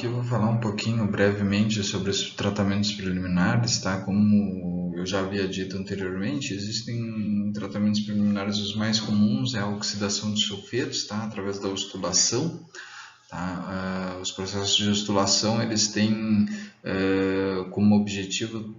aqui eu vou falar um pouquinho brevemente sobre os tratamentos preliminares, tá? Como eu já havia dito anteriormente, existem tratamentos preliminares, os mais comuns é a oxidação de sulfetos, tá? Através da ostulação. Tá? Os processos de ostulação eles têm como objetivo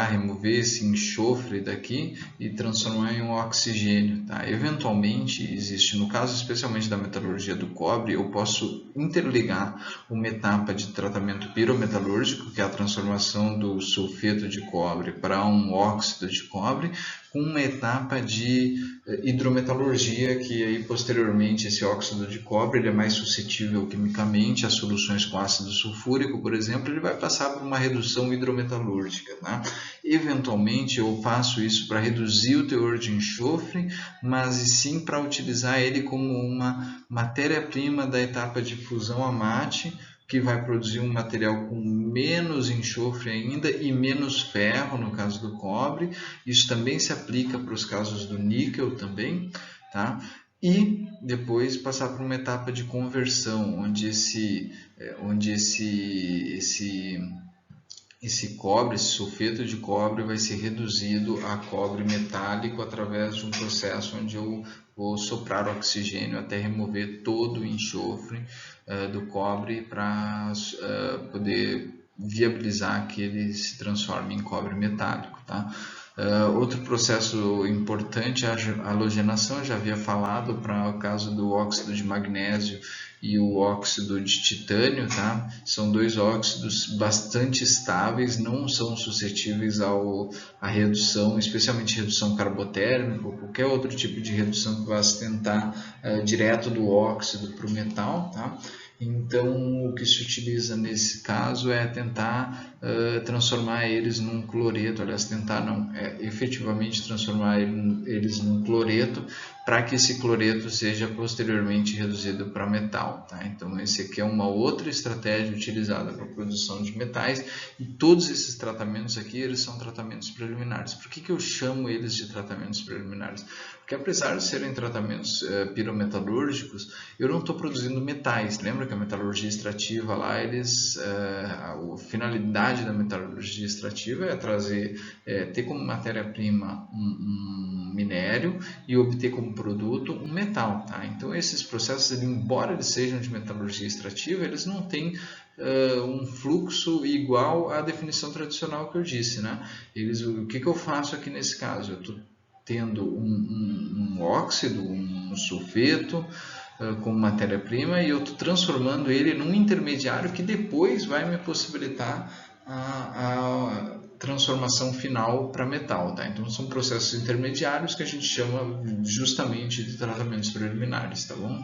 remover esse enxofre daqui e transformar em um oxigênio. Tá? Eventualmente existe, no caso especialmente da metalurgia do cobre, eu posso interligar uma etapa de tratamento pirometalúrgico, que é a transformação do sulfeto de cobre para um óxido de cobre, com uma etapa de hidrometalurgia, que aí posteriormente esse óxido de cobre ele é mais suscetível quimicamente a soluções com ácido sulfúrico, por exemplo, ele vai passar por uma redução hidrometalúrgica. Tá? Eventualmente eu faço isso para reduzir o teor de enxofre, mas sim para utilizar ele como uma matéria-prima da etapa de fusão a mate, que vai produzir um material com menos enxofre ainda e menos ferro, no caso do cobre. Isso também se aplica para os casos do níquel também, tá? E depois passar por uma etapa de conversão, onde esse cobre, esse sulfeto de cobre vai ser reduzido a cobre metálico através de um processo onde eu vou soprar oxigênio até remover todo o enxofre do cobre para poder viabilizar que ele se transforme em cobre metálico. Tá? Outro processo importante é a halogenação, eu já havia falado para o caso do óxido de magnésio e o óxido de titânio, tá? São dois óxidos bastante estáveis, não são suscetíveis à redução, especialmente redução carbotérmica ou qualquer outro tipo de redução que vá se tentar direto do óxido para o metal, tá? Então, o que se utiliza nesse caso é tentar transformar eles num cloreto, aliás, tentar não, efetivamente transformar eles num cloreto, para que esse cloreto seja posteriormente reduzido para metal. Tá? Então, esse aqui é uma outra estratégia utilizada para a produção de metais, e todos esses tratamentos aqui, eles são tratamentos preliminares. Por que eu chamo eles de tratamentos preliminares? Porque apesar de serem tratamentos pirometalúrgicos, eu não estou produzindo metais. Lembra que a metalurgia extrativa lá, a finalidade da metalurgia extrativa é ter como matéria-prima um minério e obter como produto um metal. Tá? Então esses processos, embora eles sejam de metalurgia extrativa, eles não têm um fluxo igual à definição tradicional que eu disse. Né? O que eu faço aqui nesse caso? Eu estou tendo um óxido, um sulfeto como matéria-prima, e eu estou transformando ele num intermediário que depois vai me possibilitar a transformação final para metal. Tá? Então são processos intermediários que a gente chama justamente de tratamentos preliminares. Tá bom?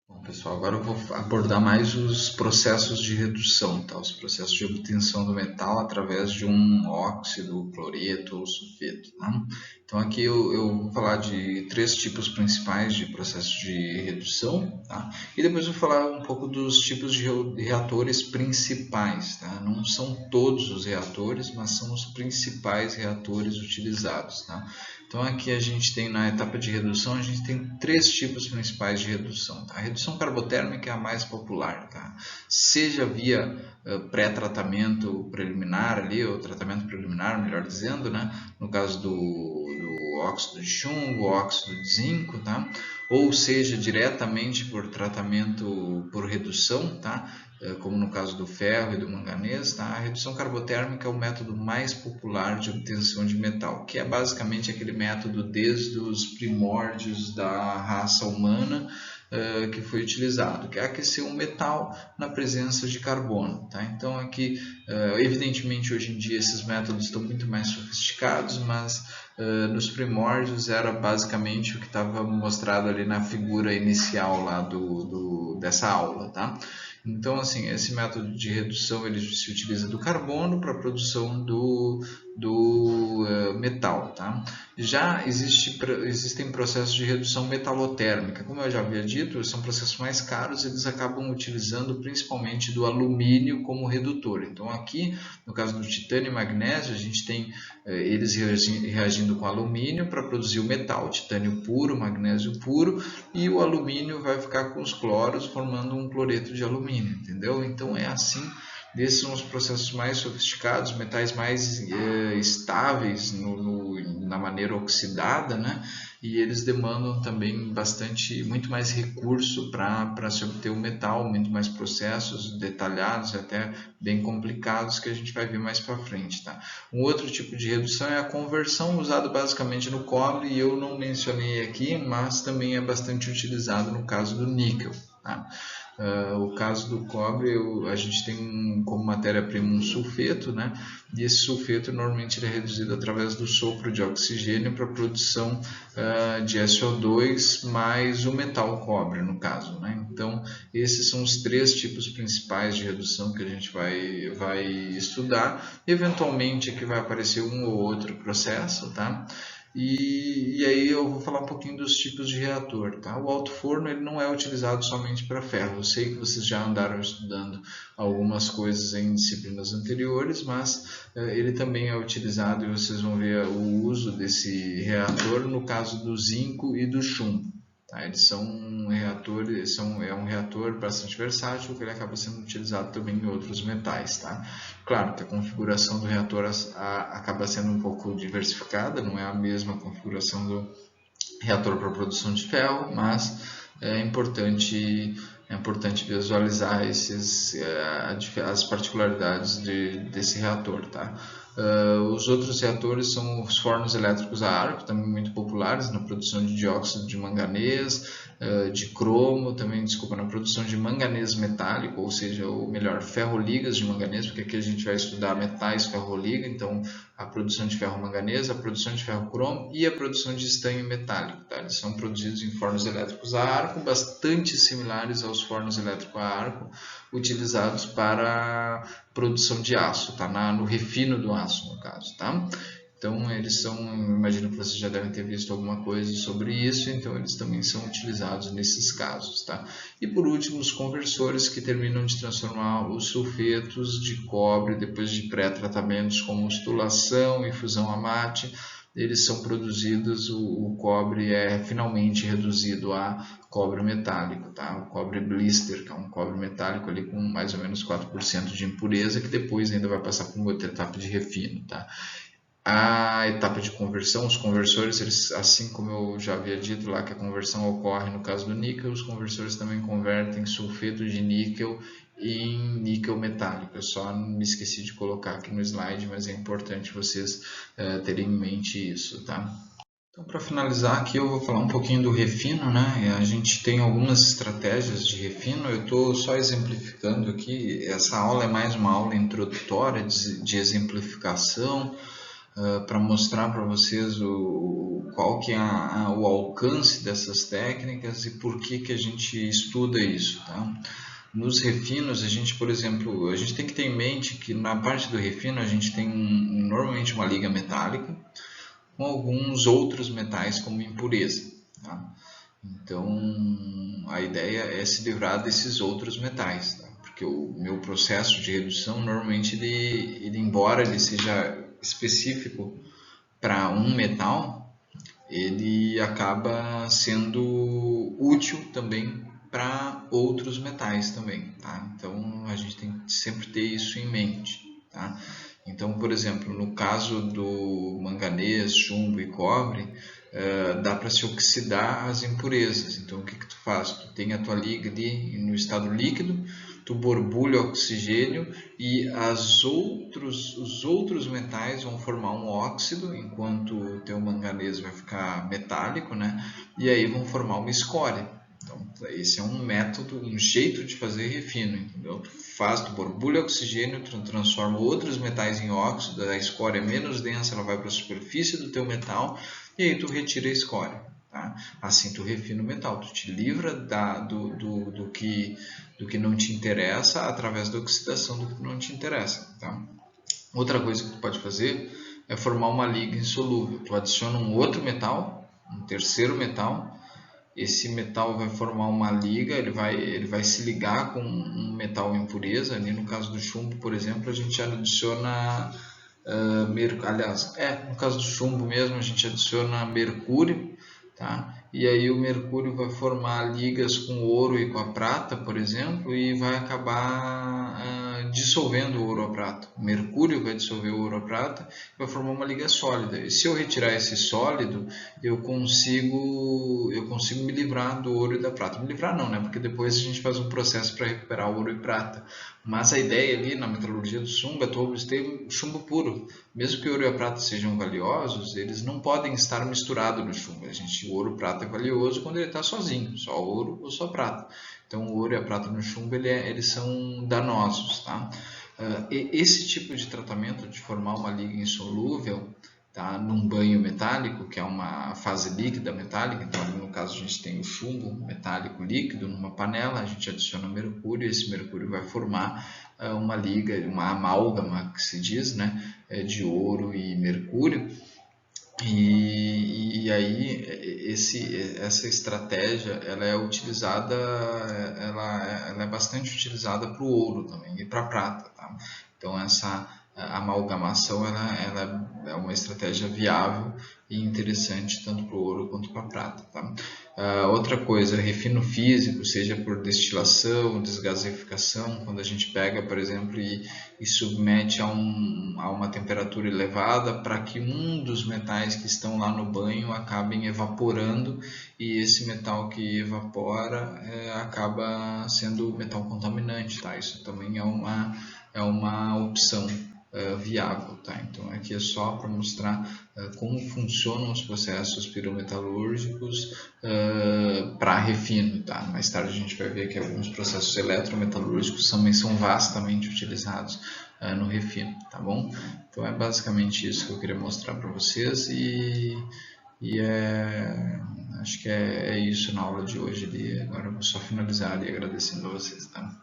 Bom, pessoal, agora eu vou abordar mais os processos de redução, tá? Os processos de obtenção do metal através de um óxido, cloreto ou sulfeto. Tá? Então aqui eu vou falar de 3 tipos principais de processos de redução, tá? E depois eu vou falar um pouco dos tipos de reatores principais. Tá? Não são todos os reatores, mas são os principais reatores utilizados. Tá? Então aqui a gente tem na etapa de redução, a gente tem 3 tipos principais de redução. Tá? A redução carbotérmica é a mais popular, tá? Seja via pré-tratamento preliminar ali, ou tratamento preliminar, melhor dizendo, né? No caso do óxido de chumbo, óxido de zinco, tá? Ou seja, diretamente por tratamento por redução, tá? Como no caso do ferro e do manganês. Tá? A redução carbotérmica é o método mais popular de obtenção de metal, que é basicamente aquele método desde os primórdios da raça humana que foi utilizado, que é aquecer um metal na presença de carbono. Tá? Então aqui, evidentemente, hoje em dia esses métodos estão muito mais sofisticados, mas nos primórdios era basicamente o que estava mostrado ali na figura inicial lá dessa aula. Tá? Então, assim, esse método de redução ele se utiliza do carbono para a produção do metal, tá? Já existem processos de redução metalotérmica. Como eu já havia dito, são processos mais caros, eles acabam utilizando principalmente do alumínio como redutor. Então aqui, no caso do titânio e magnésio, a gente tem eles reagindo com alumínio para produzir o metal, titânio puro, magnésio puro, e o alumínio vai ficar com os cloros formando um cloreto de alumínio, entendeu? Então é assim. Esses são os processos mais sofisticados, metais mais estáveis na maneira oxidada, né? E eles demandam também muito mais recurso para se obter o metal, muito mais processos detalhados e até bem complicados que a gente vai ver mais para frente, tá? Um outro tipo de redução é a conversão, usado basicamente no cobre, e eu não mencionei aqui, mas também é bastante utilizado no caso do níquel, tá? O caso do cobre, a gente tem como matéria-prima um sulfeto, né? E esse sulfeto normalmente é reduzido através do sopro de oxigênio para a produção de SO2 mais o metal cobre, no caso, né? Então, esses são os 3 tipos principais de redução que a gente vai estudar. Eventualmente aqui vai aparecer um ou outro processo, tá? E aí eu vou falar um pouquinho dos tipos de reator, tá? O alto forno ele não é utilizado somente para ferro. Eu sei que vocês já andaram estudando algumas coisas em disciplinas anteriores, mas ele também é utilizado e vocês vão ver o uso desse reator no caso do zinco e do chumbo. Tá? Eles são reatores, é um reator bastante versátil que ele acaba sendo utilizado também em outros metais. Tá? Claro que a configuração do reator acaba sendo um pouco diversificada, não é a mesma configuração do reator para produção de ferro, mas é importante visualizar as particularidades desse reator. Tá? Os outros reatores são os fornos elétricos a ar, também muito populares na produção de dióxido de manganês, de cromo, também, na produção de manganês metálico, ou seja, ou melhor, ferroligas de manganês, porque aqui a gente vai estudar metais ferroliga, então a produção de ferro manganês, a produção de ferro cromo e a produção de estanho metálico. Tá? Eles são produzidos em fornos elétricos a arco, bastante similares aos fornos elétricos a arco, utilizados para produção de aço, tá? No refino do aço, no caso. Tá? Então, eles são, imagino que vocês já devem ter visto alguma coisa sobre isso, então eles também são utilizados nesses casos. Tá? E por último, os conversores que terminam de transformar os sulfetos de cobre depois de pré-tratamentos como tubulação e fusão a mate, eles são produzidos, o cobre é finalmente reduzido a cobre metálico, tá? O cobre blister, que é um cobre metálico ali com mais ou menos 4% de impureza, que depois ainda vai passar por uma outra etapa de refino, tá? A etapa de conversão, os conversores, eles, assim como eu já havia dito lá que a conversão ocorre no caso do níquel, os conversores também convertem sulfeto de níquel em níquel metálico. Eu só me esqueci de colocar aqui no slide, mas é importante vocês terem em mente isso, tá? Então, para finalizar aqui, eu vou falar um pouquinho do refino, né? A gente tem algumas estratégias de refino, eu estou só exemplificando aqui, essa aula é mais uma aula introdutória de exemplificação, para mostrar para vocês qual que é o alcance dessas técnicas e por que a gente estuda isso, tá? Nos refinos, a gente, por exemplo, a gente tem que ter em mente que na parte do refino a gente tem normalmente uma liga metálica com alguns outros metais como impureza, tá? Então, a ideia é se livrar desses outros metais, tá? Porque o meu processo de redução, normalmente, embora ele seja específico para um metal, ele acaba sendo útil também para outros metais também, tá? Então a gente tem que sempre ter isso em mente, tá? Então, por exemplo, no caso do manganês, chumbo e cobre, dá para se oxidar as impurezas. Então, o que tu faz? Tu tem a tua liga ali no estado líquido, tu borbulha oxigênio e os outros metais vão formar um óxido, enquanto o teu manganês vai ficar metálico, né? E aí vão formar uma escória. Então, esse é um método, um jeito de fazer refino, entendeu? Tu borbulha oxigênio, tu transforma outros metais em óxido, a escória é menos densa, ela vai para a superfície do teu metal e aí tu retira a escória. Tá? Assim tu refina o metal, tu te livra do que não te interessa através da oxidação do que não te interessa. Tá? Outra coisa que tu pode fazer é formar uma liga insolúvel. Tu adiciona um outro metal, um terceiro metal, esse metal vai formar uma liga, ele vai se ligar com um metal impureza. Ali no caso do chumbo, por exemplo, a gente adiciona no caso do chumbo mesmo, a gente adiciona mercúrio, tá? E aí o mercúrio vai formar ligas com o ouro e com a prata, por exemplo, e vai acabar dissolvendo o ouro a prata. O mercúrio vai dissolver o ouro a prata e vai formar uma liga sólida. E se eu retirar esse sólido, eu consigo me livrar do ouro e da prata. Me livrar não, né? Porque depois a gente faz um processo para recuperar ouro e prata. Mas a ideia ali na metalurgia do chumbo é tu obter chumbo puro. Mesmo que o ouro e a prata sejam valiosos, eles não podem estar misturados no chumbo. O ouro e prata é valioso quando ele está sozinho, só ouro ou só prata. Então o ouro e a prata no chumbo eles são danosos, tá? Esse tipo de tratamento de formar uma liga insolúvel, tá, num banho metálico, que é uma fase líquida metálica, então no caso a gente tem o chumbo metálico líquido numa panela, a gente adiciona mercúrio, e esse mercúrio vai formar uma liga, uma amálgama que se diz, né, de ouro e mercúrio. E aí essa estratégia ela é utilizada, ela é bastante utilizada para o ouro também e para a prata, tá? Então essa amalgamação ela é uma estratégia viável e interessante tanto para o ouro quanto para a prata, tá? Outra coisa, refino físico, seja por destilação, desgaseificação, quando a gente pega, por exemplo, e submete a uma temperatura elevada para que um dos metais que estão lá no banho acabem evaporando, e esse metal que evapora acaba sendo metal contaminante, tá? Isso também é uma opção viável, tá? Então aqui é só para mostrar como funcionam os processos pirometalúrgicos para refino, tá? Mais tarde a gente vai ver que alguns processos eletrometalúrgicos também são vastamente utilizados no refino, tá bom? Então é basicamente isso que eu queria mostrar para vocês acho que é isso na aula de hoje ali. Agora eu vou só finalizar ali agradecendo a vocês, tá?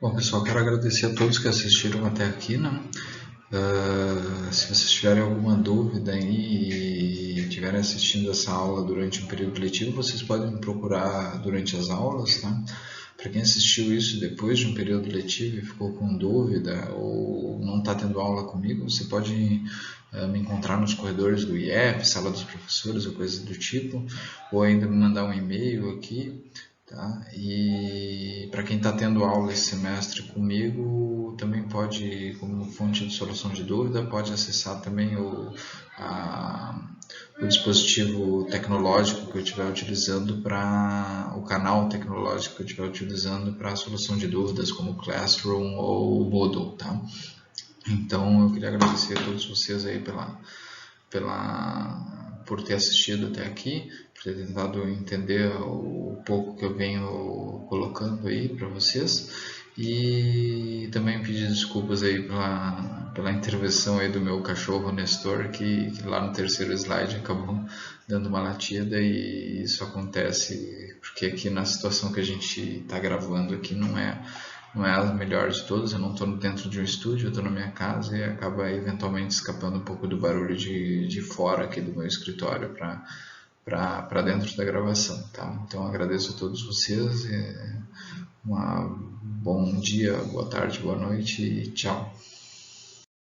Bom, pessoal, quero agradecer a todos que assistiram até aqui, né? Se vocês tiverem alguma dúvida aí e estiverem assistindo essa aula durante um período letivo, vocês podem me procurar durante as aulas, tá? Para quem assistiu isso depois de um período letivo e ficou com dúvida ou não está tendo aula comigo, você pode me encontrar nos corredores do IEP, sala dos professores ou coisa do tipo, ou ainda me mandar um e-mail aqui. Tá? E para quem está tendo aula esse semestre comigo, também pode, como fonte de solução de dúvida, pode acessar também o dispositivo tecnológico que eu estiver utilizando para o canal tecnológico que eu estiver utilizando para a solução de dúvidas, como Classroom ou Moodle, tá? Então eu queria agradecer a todos vocês aí por ter assistido até aqui, por ter tentado entender o pouco que eu venho colocando aí para vocês, e também pedir desculpas aí pela intervenção aí do meu cachorro Nestor, que lá no terceiro slide acabou dando uma latida, e isso acontece porque aqui na situação que a gente está gravando aqui não é a melhor de todas. Eu não estou dentro de um estúdio, eu estou na minha casa e acaba eventualmente escapando um pouco do barulho de fora aqui do meu escritório para dentro da gravação, tá? Então agradeço a todos vocês, bom dia, boa tarde, boa noite e tchau.